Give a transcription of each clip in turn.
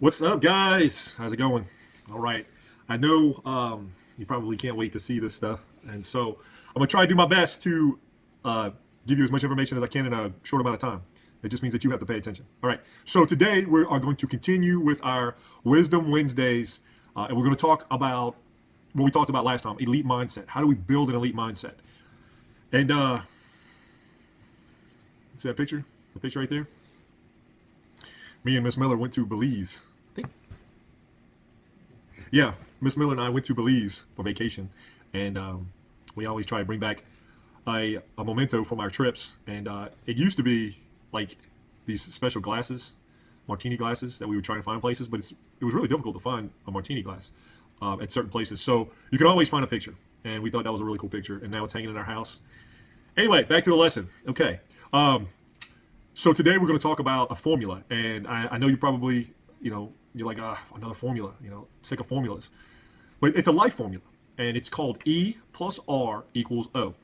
What's up, guys? How's it going? All right. I know you probably can't wait to see this stuff, and so I'm gonna try to do my best to uh, give you as much information as I can in a short amount of time. It just means that you have to pay attention. All right. So today we are going to continue with our Wisdom Wednesdays, and we're going to talk about what we talked about last time: elite mindset. How do we build an elite mindset? And see that picture? The picture right there. Me and Miss Miller went to Belize. I think Yeah, Miss Miller and I went to Belize for vacation, and we always try to bring back a memento from our trips. And it used to be like these special glasses, martini glasses that we would try to find places, but it was really difficult to find a martini glass at certain places. So you can always find a picture, and we thought that was a really cool picture, and now it's hanging in our house. Anyway, back to the lesson. Okay. So today we're going to talk about a formula, and I know you probably, you're like, another formula, sick of formulas. But it's a life formula, and it's called E+R equals O.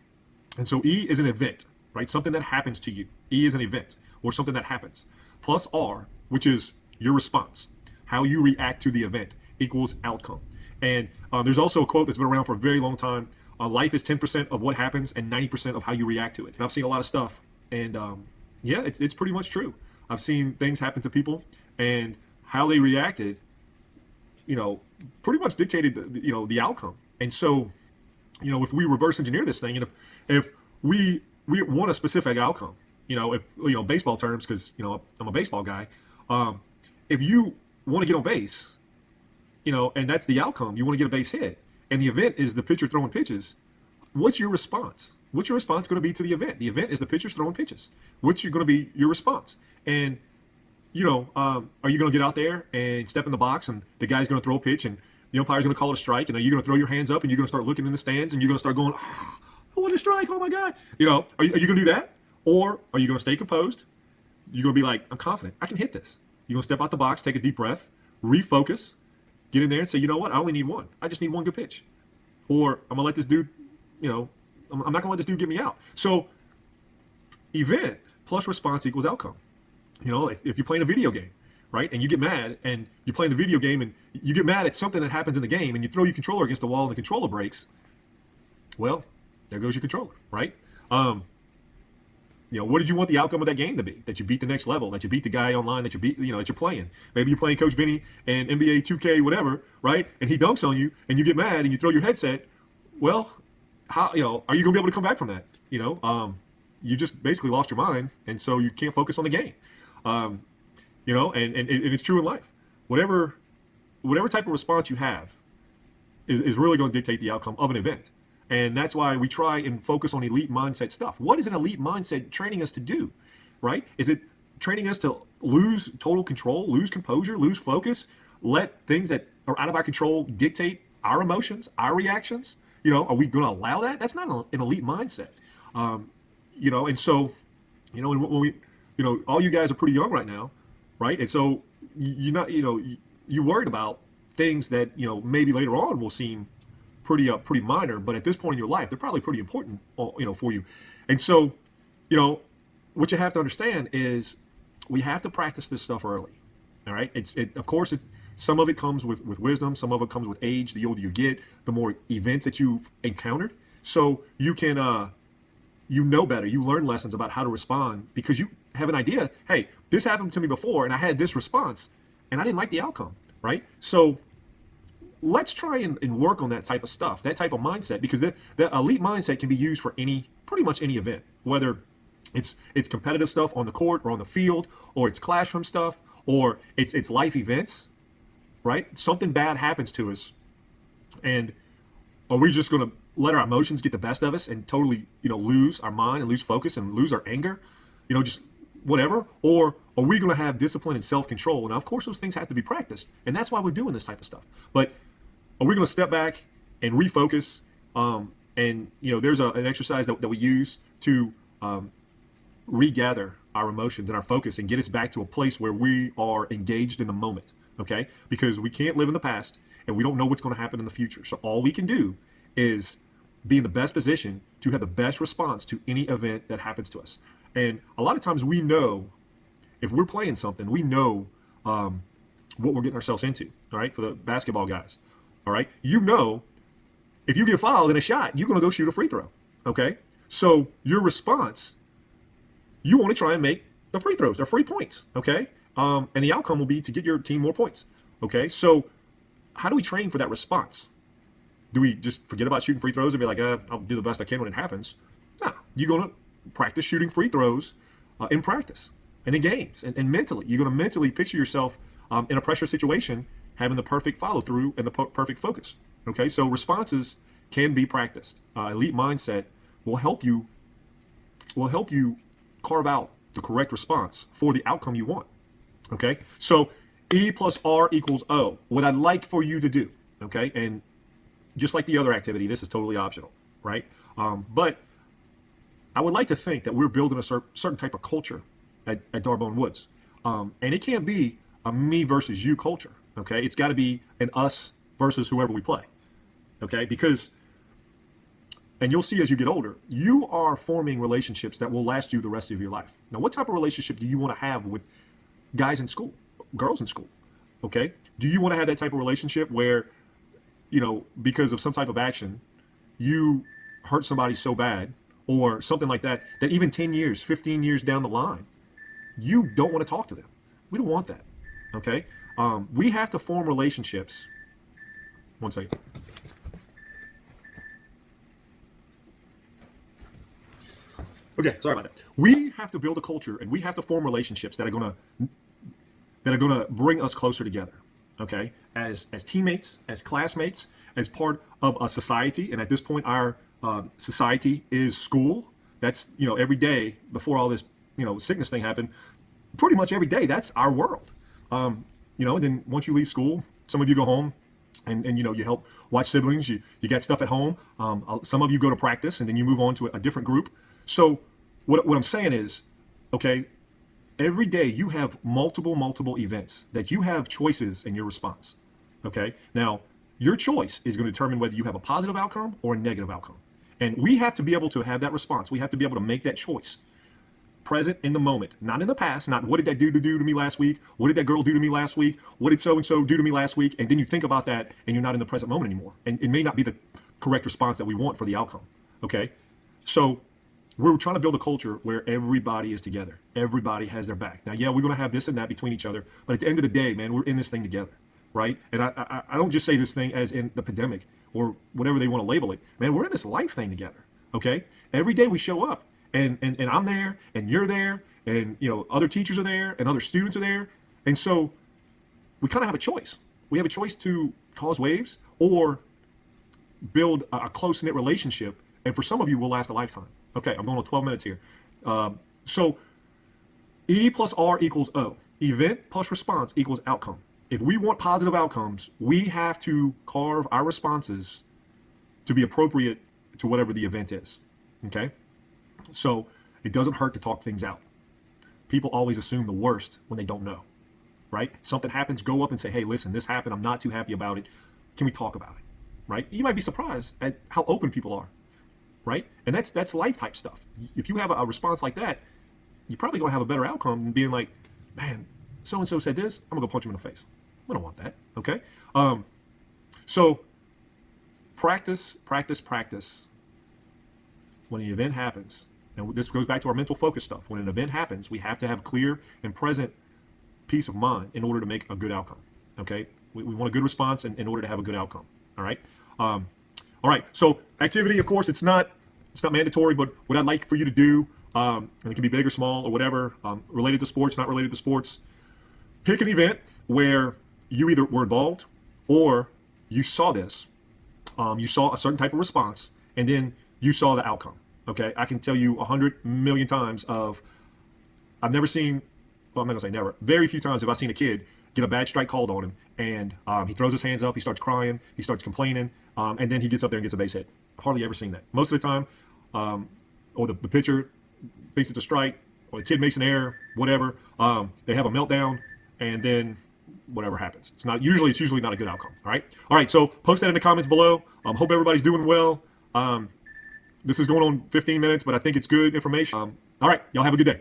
And so E is an event, right? Something that happens to you. E is an event or something that happens. Plus R, which is your response, how you react to the event, equals outcome. And there's also a quote that's been around for a very long time. Life is 10% of what happens and 90% of how you react to it. And I've seen a lot of stuff, and yeah, it's pretty much true. I've seen things happen to people, and how they reacted, pretty much dictated the outcome. And so, if we reverse engineer this thing, and if we want a specific outcome, if baseball terms, because I'm a baseball guy, if you want to get on base, and that's the outcome, you want to get a base hit, and the event is the pitcher throwing pitches. What's your response? What's your response going to be to the event? The event is the pitchers throwing pitches. What's going to be your response? And are you going to get out there and step in the box, and the guy's going to throw a pitch, and the umpire's going to call it a strike, and are you going to throw your hands up, and you're going to start looking in the stands, and you're going to start going, what a strike! Oh my God! Are you going to do that, or are you going to stay composed? You're going to be like, I'm confident, I can hit this. You're going to step out the box, take a deep breath, refocus, get in there, and say, you know what? I only need one. I just need one good pitch, or I'm going to let this dude, I'm not going to let this dude get me out. So, event plus response equals outcome. If you're playing a video game, right, and you get mad, and you're playing the video game, and you get mad at something that happens in the game, and you throw your controller against the wall, and the controller breaks, well, there goes your controller, right? What did you want the outcome of that game to be? That you beat the next level, that you beat the guy online, that you beat, that you're playing. Maybe you're playing Coach Benny and NBA 2K, whatever, right? And he dunks on you, and you get mad, and you throw your headset. Well, how, are you going to be able to come back from that? You just basically lost your mind, and so you can't focus on the game. And it's true in life. Whatever type of response you have is really going to dictate the outcome of an event. And that's why we try and focus on elite mindset stuff. What is an elite mindset training us to do, right? Is it training us to lose total control, lose composure, lose focus, let things that are out of our control dictate our emotions, our reactions? Are we going to allow that? That's not an elite mindset. And so, when we, all you guys are pretty young right now, right? And so you're not, you worried about things that, maybe later on will seem pretty minor, but at this point in your life, they're probably pretty important, for you. And so, what you have to understand is we have to practice this stuff early. All right. Of course, some of it comes with wisdom. Some of it comes with age. The older you get, the more events that you've encountered. So you can, better. You learn lessons about how to respond because you have an idea. Hey, this happened to me before, and I had this response, and I didn't like the outcome. Right. So let's try and work on that type of stuff, that type of mindset, because the elite mindset can be used for pretty much any event, whether it's competitive stuff on the court or on the field, or it's classroom stuff, or it's life events, right? Something bad happens to us, and are we just going to let our emotions get the best of us and totally, lose our mind and lose focus and lose our anger, just whatever? Or are we going to have discipline and self-control? Now, of course, those things have to be practiced, and that's why we're doing this type of stuff. But are we going to step back and refocus? There's an exercise that we use to regather our emotions and our focus and get us back to a place where we are engaged in the moment, okay? Because we can't live in the past, and we don't know what's going to happen in the future. So all we can do is be in the best position to have the best response to any event that happens to us. And a lot of times we know, if we're playing something, we know what we're getting ourselves into. All right, for the basketball guys. All right, you know, if you get fouled in a shot, you're going to go shoot a free throw. Okay, so your response, you want to try and make the free throws. They're free points. Okay, and the outcome will be to get your team more points. Okay, so how do we train for that response? Do we just forget about shooting free throws and be like, I'll do the best I can when it happens? No, you're going to practice shooting free throws in practice and in games and mentally. You're going to mentally picture yourself in a pressure situation, having the perfect follow through and the perfect focus. Okay, so responses can be practiced. Elite mindset will help you carve out the correct response for the outcome you want. Okay, so E+R equals O. What I'd like for you to do, okay, and just like the other activity, this is totally optional, right? But I would like to think that we're building a certain type of culture at Darbone Woods. And it can't be a me versus you culture, okay? It's got to be an us versus whoever we play, okay? Because, and you'll see as you get older, you are forming relationships that will last you the rest of your life. Now, what type of relationship do you want to have with guys in school, girls in school, okay? Do you want to have that type of relationship where, you know, because of some type of action, you hurt somebody so bad or something like that, that even 10 years, 15 years down the line, you don't want to talk to them. We don't want that, okay? We have to form relationships. One second. Okay, sorry about that. We have to build a culture and we have to form relationships that are gonna bring us closer together. Okay, as teammates, as classmates, as part of a society, and at this point, our society is school. That's, you know, every day before all this, you know, sickness thing happened. Pretty much every day, that's our world. You know, and then once you leave school, some of you go home, and you know, you help watch siblings. You got stuff at home. Some of you go to practice, and then you move on to a different group. So what I'm saying is, okay, every day you have multiple events that you have choices in your response. Okay, now your choice is going to determine whether you have a positive outcome or a negative outcome, and we have to be able to have that response. We have to be able to make that choice present in the moment, not in the past. Not what did that dude do to me last week, what did that girl do to me last week, what did so and so do to me last week, and then you think about that and you're not in the present moment anymore, and it may not be the correct response that we want for the outcome. Okay, so we're trying to build a culture where everybody is together. Everybody has their back. Now, yeah, we're going to have this and that between each other, but at the end of the day, man, we're in this thing together, right? And I don't just say this thing as in the pandemic or whatever they want to label it. Man, we're in this life thing together, okay? Every day we show up, and I'm there, and you're there, and, you know, other teachers are there, and other students are there. And so we kind of have a choice. We have a choice to cause waves or build a close-knit relationship, and for some of you, will last a lifetime. Okay, I'm going on 12 minutes here. So E+R equals O. Event plus response equals outcome. If we want positive outcomes, we have to carve our responses to be appropriate to whatever the event is. Okay? So it doesn't hurt to talk things out. People always assume the worst when they don't know, right? Something happens, go up and say, hey, listen, this happened. I'm not too happy about it. Can we talk about it, right? You might be surprised at how open people are. Right? And that's life type stuff. If you have a response like that, you're probably going to have a better outcome than being like, man, so-and-so said this, I'm going to go punch him in the face. I don't want that, okay? So practice. When an event happens, and this goes back to our mental focus stuff. When an event happens, we have to have clear and present peace of mind in order to make a good outcome, okay? We want a good response in order to have a good outcome, all right? All right, so activity, of course, it's not mandatory, but what I'd like for you to do, and it can be big or small or whatever, related to sports, not related to sports, pick an event where you either were involved or you saw this, you saw a certain type of response, and then you saw the outcome, okay? I can tell you 100 million times I've never seen, well, I'm not gonna say never, very few times have I seen a kid get a bad strike called on him, and he throws his hands up, he starts crying, he starts complaining, and then he gets up there and gets a base hit. Hardly ever seen that. Most of the time, or the pitcher thinks it's a strike, or the kid makes an error, whatever, they have a meltdown, and then whatever happens. It's usually not a good outcome, all right? So post that in the comments below. Hope everybody's doing well. This is going on 15 minutes, but I think it's good information. All right, y'all have a good day.